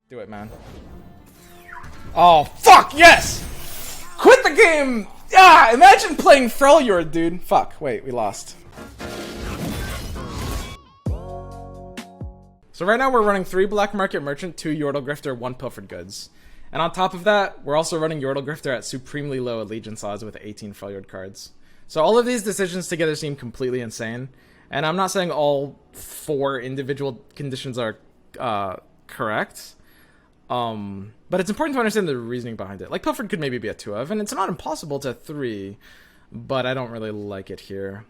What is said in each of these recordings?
Do it, man. Oh, fuck, yes! Quit the game! Ah, imagine playing Freljord, dude. Fuck, wait, we lost. So right now we're running 3 Black Market Merchant, 2 Yordle Grifter, 1 Pilfered Goods. And on top of that, we're also running Yordle Grifter at supremely low allegiance odds with 18 Freljord cards. So all of these decisions together seem completely insane. And I'm not saying all 4 individual conditions are correct. But it's important to understand the reasoning behind it. Like, Pilfered could maybe be a 2 of, and it's not impossible to 3, but I don't really like it here.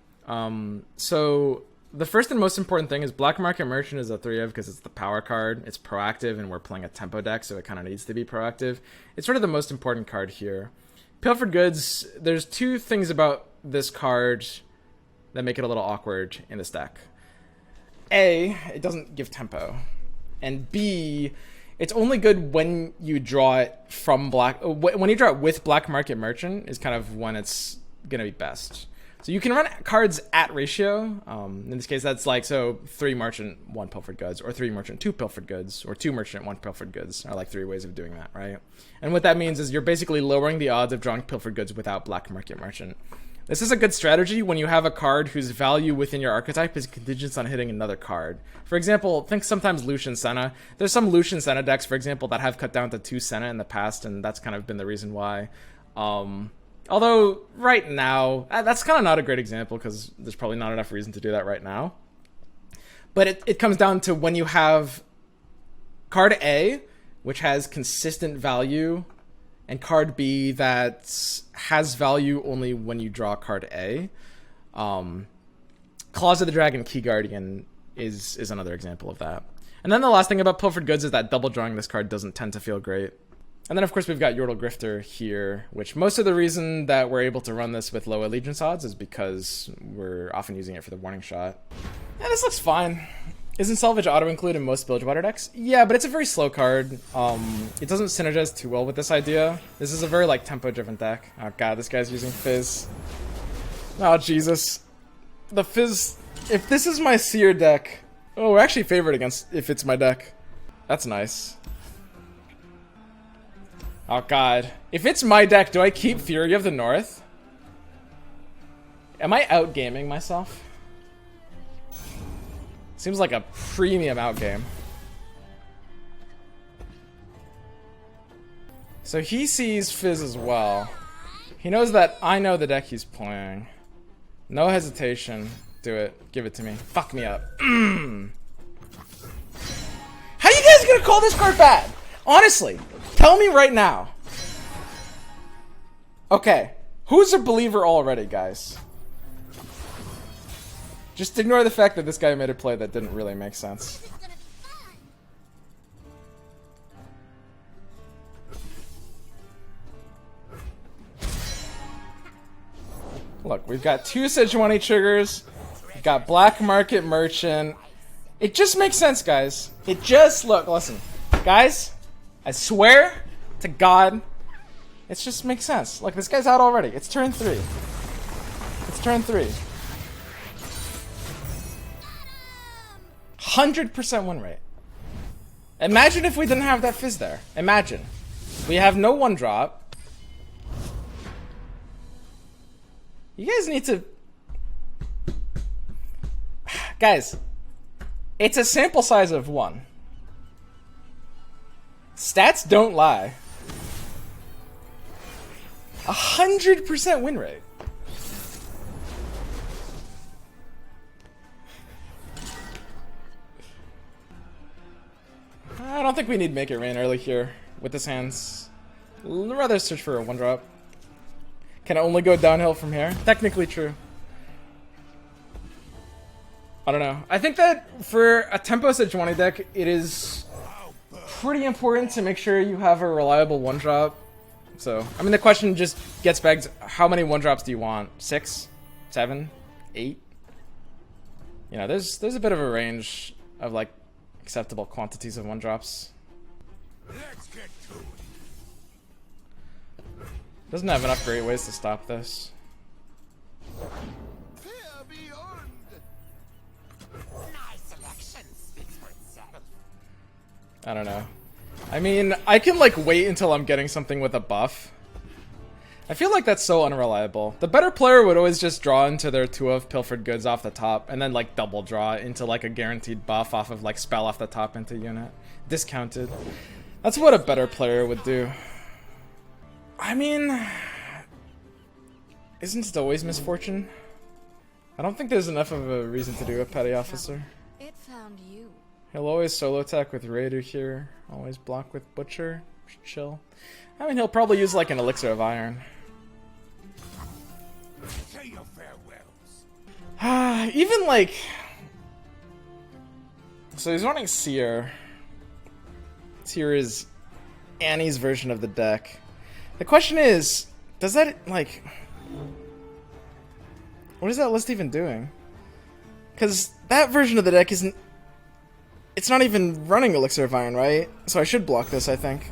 So the first and most important thing is Black Market Merchant is a 3 of because it's the power card. It's proactive, and we're playing a tempo deck, so it kind of needs to be proactive. It's sort of the most important card here. Pilfered Goods, there's 2 things about this card that make it a little awkward in this deck. A, it doesn't give tempo. And B, it's only good when you draw it from when you draw it with Black Market Merchant is kind of when it's gonna be best. So you can run cards at ratio. In this case, that's like, so 3 Merchant, 1 Pilfered Goods, or 3 Merchant, 2 Pilfered Goods, or 2 Merchant, 1 Pilfered Goods are like 3 ways of doing that, right? And what that means is you're basically lowering the odds of drawing Pilfered Goods without Black Market Merchant. This is a good strategy when you have a card whose value within your archetype is contingent on hitting another card. For example, think sometimes Lucian Senna. There's some Lucian Senna decks, for example, that have cut down to 2 Senna in the past, and that's kind of been the reason why. Although, right now, that's kind of not a great example because there's probably not enough reason to do that right now. But it comes down to when you have card A, which has consistent value, and card B that has value only when you draw card A. Claws of the Dragon Key Guardian is another example of that. And then the last thing about Pilfered Goods is that double drawing this card doesn't tend to feel great. And then of course we've got Yordle Grifter here, which most of the reason that we're able to run this with low allegiance odds is because we're often using it for the warning shot. Yeah, this looks fine. Isn't Salvage auto-include in most Bilgewater decks? Yeah, but it's a very slow card. It doesn't synergize too well with this idea. This is a very, like, tempo-driven deck. Oh god, this guy's using Fizz. Oh, Jesus. The Fizz... If this is my Seer deck... Oh, we're actually favored against if it's my deck. That's nice. Oh god. If it's my deck, do I keep Fury of the North? Am I outgaming myself? Seems like a premium outgame. So he sees Fizz as well. He knows that I know the deck he's playing. No hesitation. Do it. Give it to me. Fuck me up. How you guys gonna call this card bad? Honestly, tell me right now. Okay, who's a believer already, guys? Just ignore the fact that this guy made a play that didn't really make sense. Look, we've got 2 Sejuani triggers. We've got Black Market Merchant. It just makes sense, guys. It just, look, listen. Guys, I swear to God, it just makes sense. Look, this guy's out already. It's turn 3. It's turn 3. 100% win rate. Imagine if we didn't have that Fizz there. Imagine. We have no 1-drop. You guys need to... Guys, it's a sample size of 1. Stats don't lie. 100% win rate. I don't think we need Make It Rain early here with this hands. I'd rather search for a 1-drop. Can only go downhill from here. Technically true. I don't know. I think that for a tempo Sejuani deck, it is pretty important to make sure you have a reliable 1-drop. So, I mean, the question just gets begged, how many 1-drops do you want? 6? 7? 8? You know, there's a bit of a range of, like, acceptable quantities of 1-drops. Doesn't have enough great ways to stop this. I don't know. I mean, I can like wait until I'm getting something with a buff. I feel like that's so unreliable. The better player would always just draw into their 2 of pilfered goods off the top and then like double draw into like a guaranteed buff off of like spell off the top into unit. Discounted. That's what a better player would do. I mean, isn't it always misfortune? I don't think there's enough of a reason to do a petty officer. It found you. He'll always solo attack with Raider here. Always block with Butcher. Chill. I mean, he'll probably use like an Elixir of Iron. Say your farewells. Even like... So he's running Seer. Seer is Annie's version of the deck. The question is, does that, like... What is that list even doing? Because that version of the deck isn't... It's not even running Elixir of Iron, right? So I should block this, I think.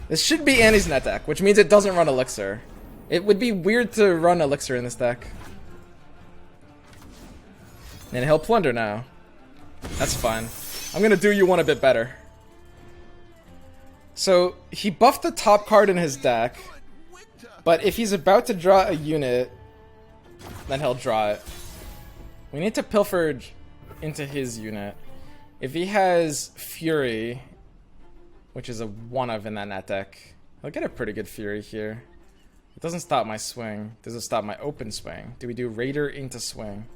This should be Annie's net deck, which means it doesn't run Elixir. It would be weird to run Elixir in this deck. And he'll Plunder now. That's fine. I'm gonna do you one a bit better. So, he buffed the top card in his deck, but if he's about to draw a unit, then he'll draw it. We need to pilfer into his unit. If he has Fury, which is a 1 of in that net deck, he'll get a pretty good Fury here. It doesn't stop my swing. Doesn't stop my open swing. Do we do Raider into swing?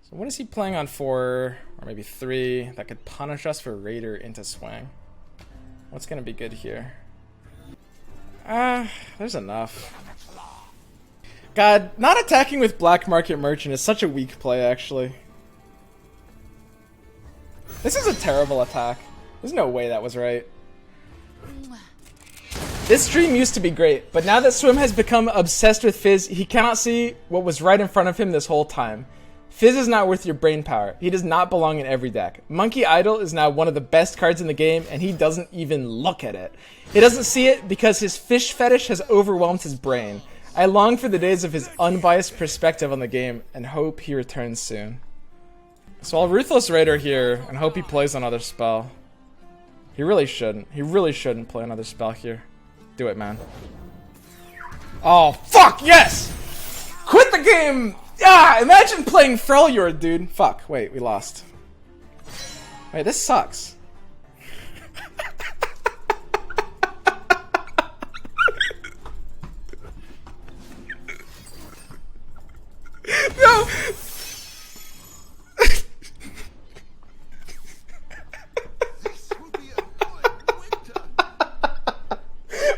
So what is he playing on 4, or maybe 3, that could punish us for Raider into swing? What's gonna be good here? There's enough. God, not attacking with Black Market Merchant is such a weak play, actually. This is a terrible attack. There's no way that was right. This stream used to be great, but now that Swim has become obsessed with Fizz, he cannot see what was right in front of him this whole time. Fizz is not worth your brain power. He does not belong in every deck. Monkey Idol is now one of the best cards in the game, and he doesn't even look at it. He doesn't see it because his fish fetish has overwhelmed his brain. I long for the days of his unbiased perspective on the game, and hope he returns soon. So I'll Ruthless Raider here, and hope he plays another spell. He really shouldn't. He really shouldn't play another spell here. Do it, man. Oh, fuck, yes! Quit the game! Ah, imagine playing Freljord, dude. Fuck, wait, we lost. Wait, this sucks. No!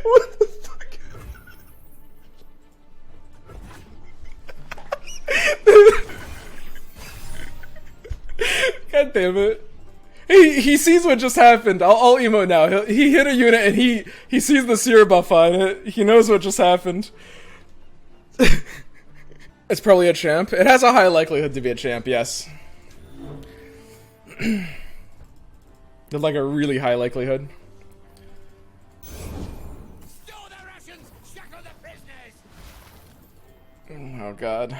What the fuck? God damn it. He sees what just happened. I'll emote now. He hit a unit and he sees the Seer buff on it. He knows what just happened. It's probably a champ. It has a high likelihood to be a champ, yes. There's like a really high likelihood. Oh god.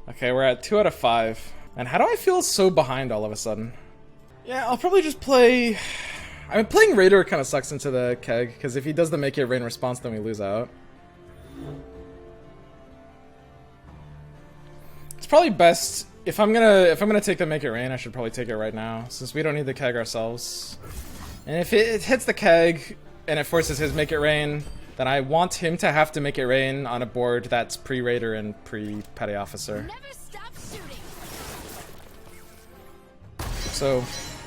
Okay, we're at 2 out of 5. And how do I feel so behind all of a sudden? Yeah, I'll probably just play... I mean, playing Raider kind of sucks into the keg, because if he does the Make It Rain response, then we lose out. It's probably best... If I'm gonna take the Make It Rain, I should probably take it right now, since we don't need the keg ourselves. And if it hits the keg, and it forces his Make It Rain, then I want him to have to make it rain on a board that's pre-Raider and pre-Petty Officer. Never stop shooting. So,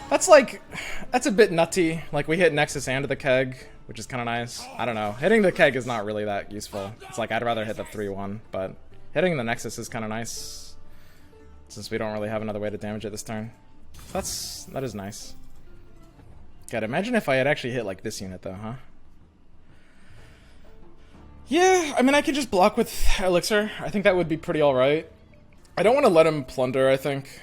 that's a bit nutty. Like, we hit Nexus and the keg, which is kind of nice. I don't know. Hitting the keg is not really that useful. It's like, I'd rather hit the 3-1, but hitting the Nexus is kind of nice, since we don't really have another way to damage it this turn. That is nice. God, imagine if I had actually hit, like, this unit, though, huh? Yeah, I mean, I could just block with Elixir. I think that would be pretty alright. I don't want to let him Plunder, I think.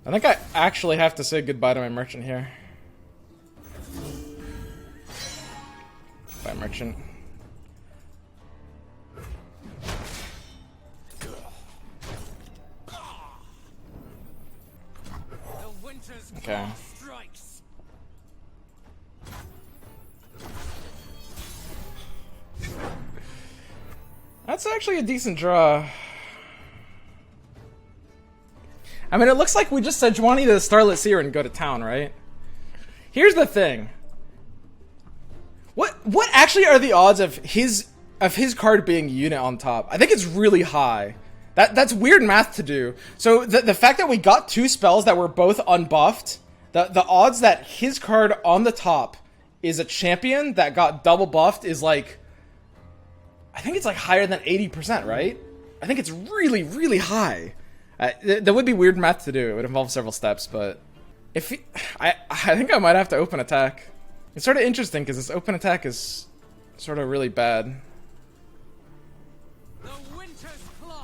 I think I actually have to say goodbye to my Merchant here. Bye, Merchant. Okay. That's actually a decent draw. I mean, it looks like we just Sejuani the Starlit Seer and go to town, right? Here's the thing. What actually are the odds of his card being unit on top? I think it's really high. That's weird math to do. So the fact that we got two spells that were both unbuffed, the odds that his card on the top is a champion that got double buffed is like, I think it's like higher than 80%, right? I think it's really, really high. That would be weird math to do. It would involve several steps, but if he, I think I might have to open attack. It's sort of interesting because this open attack is sort of really bad.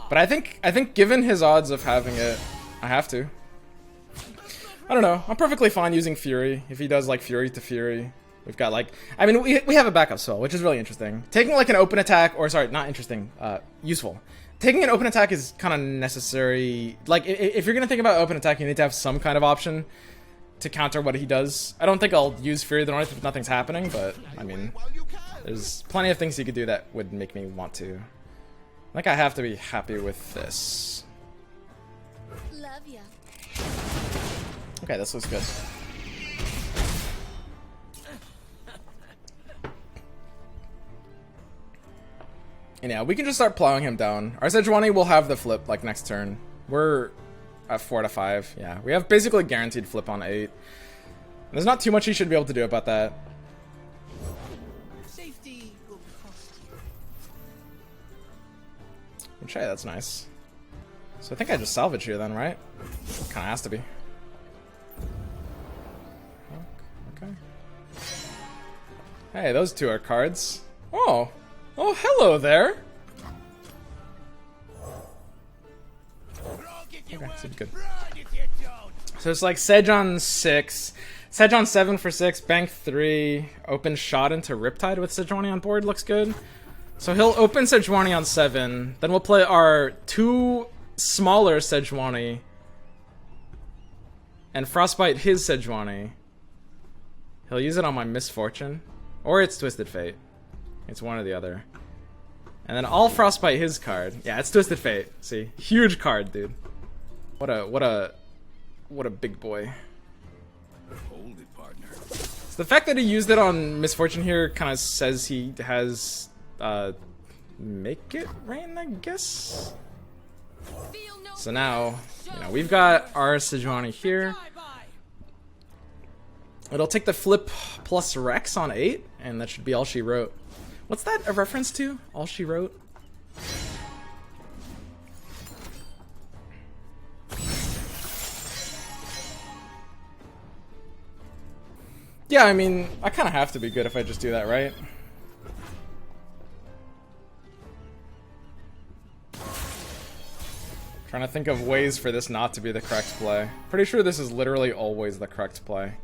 But I think given his odds of having it, I have to. I don't know. I'm perfectly fine using Fury if he does like Fury to Fury. We've got like, I mean, we have a backup spell, which is really interesting. Taking like an open attack, or sorry, not interesting, useful. Taking an open attack is kind of necessary. Like, if you're gonna think about open attack, you need to have some kind of option to counter what he does. I don't think I'll use Fury the North if nothing's happening, but I mean, there's plenty of things he could do that would make me want to. I think I have to be happy with this. Love ya. Okay, this looks good. And yeah, we can just start plowing him down. Our Sejuani will have the flip like next turn. We're at 4 to 5. Yeah, we have basically guaranteed flip on 8. There's not too much he should be able to do about that. Safety will cost you. Okay, that's nice. So I think I just salvage here then, right? Kind of has to be. Okay. Hey, those two are cards. Oh. Oh, hello there. Okay, seems good. So it's like Sedge on 6, Sedge on 7 for 6, bank 3, open shot into Riptide with Sejuani on board, looks good. So he'll open Sejuani on 7, then we'll play our 2 smaller Sejuani and Frostbite his Sejuani. He'll use it on my Miss Fortune, or it's Twisted Fate. It's one or the other. And then I'll Frostbite his card. Yeah, it's Twisted Fate. See? Huge card, dude. What a big boy. Hold it, partner. So the fact that he used it on Miss Fortune here kind of says he has make it rain, I guess. So now, you know, we've got our Sejuani here. It'll take the flip plus Rex on 8, and that should be all she wrote. What's that a reference to? All she wrote? Yeah, I mean, I kind of have to be good if I just do that, right? Trying to think of ways for this not to be the correct play. Pretty sure this is literally always the correct play.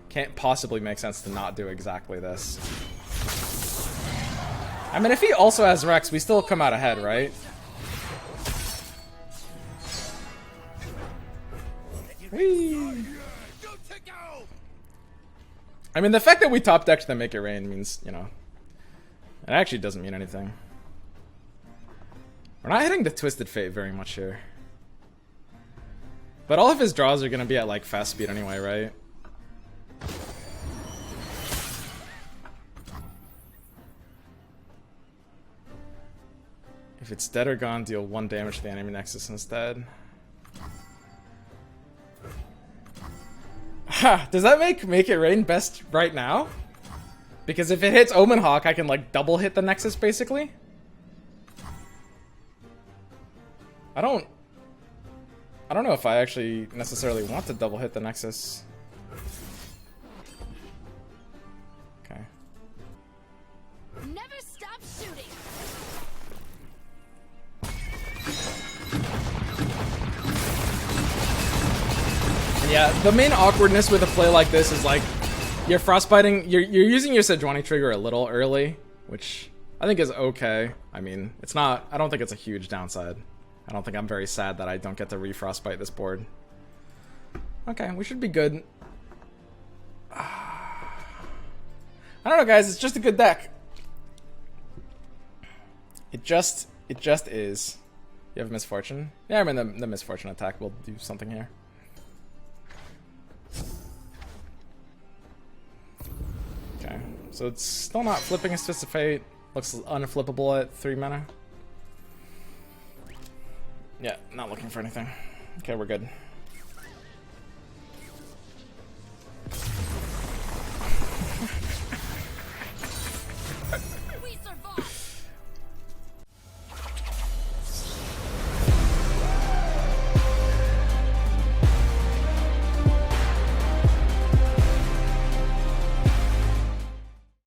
Can't possibly make sense to not do exactly this. I mean, if he also has Rex, we still come out ahead, right? Whee! I mean, the fact that we top decked the Make It Rain means, you know, it actually doesn't mean anything. We're not hitting the Twisted Fate very much here. But all of his draws are going to be at, like, fast speed anyway, right? If it's dead or gone, deal 1 damage to the enemy nexus instead. Ha! Does that make it rain best right now? Because if it hits Omen Hawk, I can like double hit the nexus basically. I don't know if I actually necessarily want to double hit the nexus. Okay. Never stop shooting. Yeah, the main awkwardness with a play like this is like you're frostbiting, you're using your Sejuani trigger a little early, which I think is okay. I mean, it's not, I don't think it's a huge downside. I don't think I'm very sad that I don't get to re-frostbite this board. Okay, we should be good. I don't know, guys. It's just a good deck. It just is. You have Miss Fortune? Yeah, I mean the Miss Fortune attack will do something here. Okay, so it's still not flipping his Fist of Fate. Looks unflippable at 3 mana. Yeah, not looking for anything. Okay, we're good.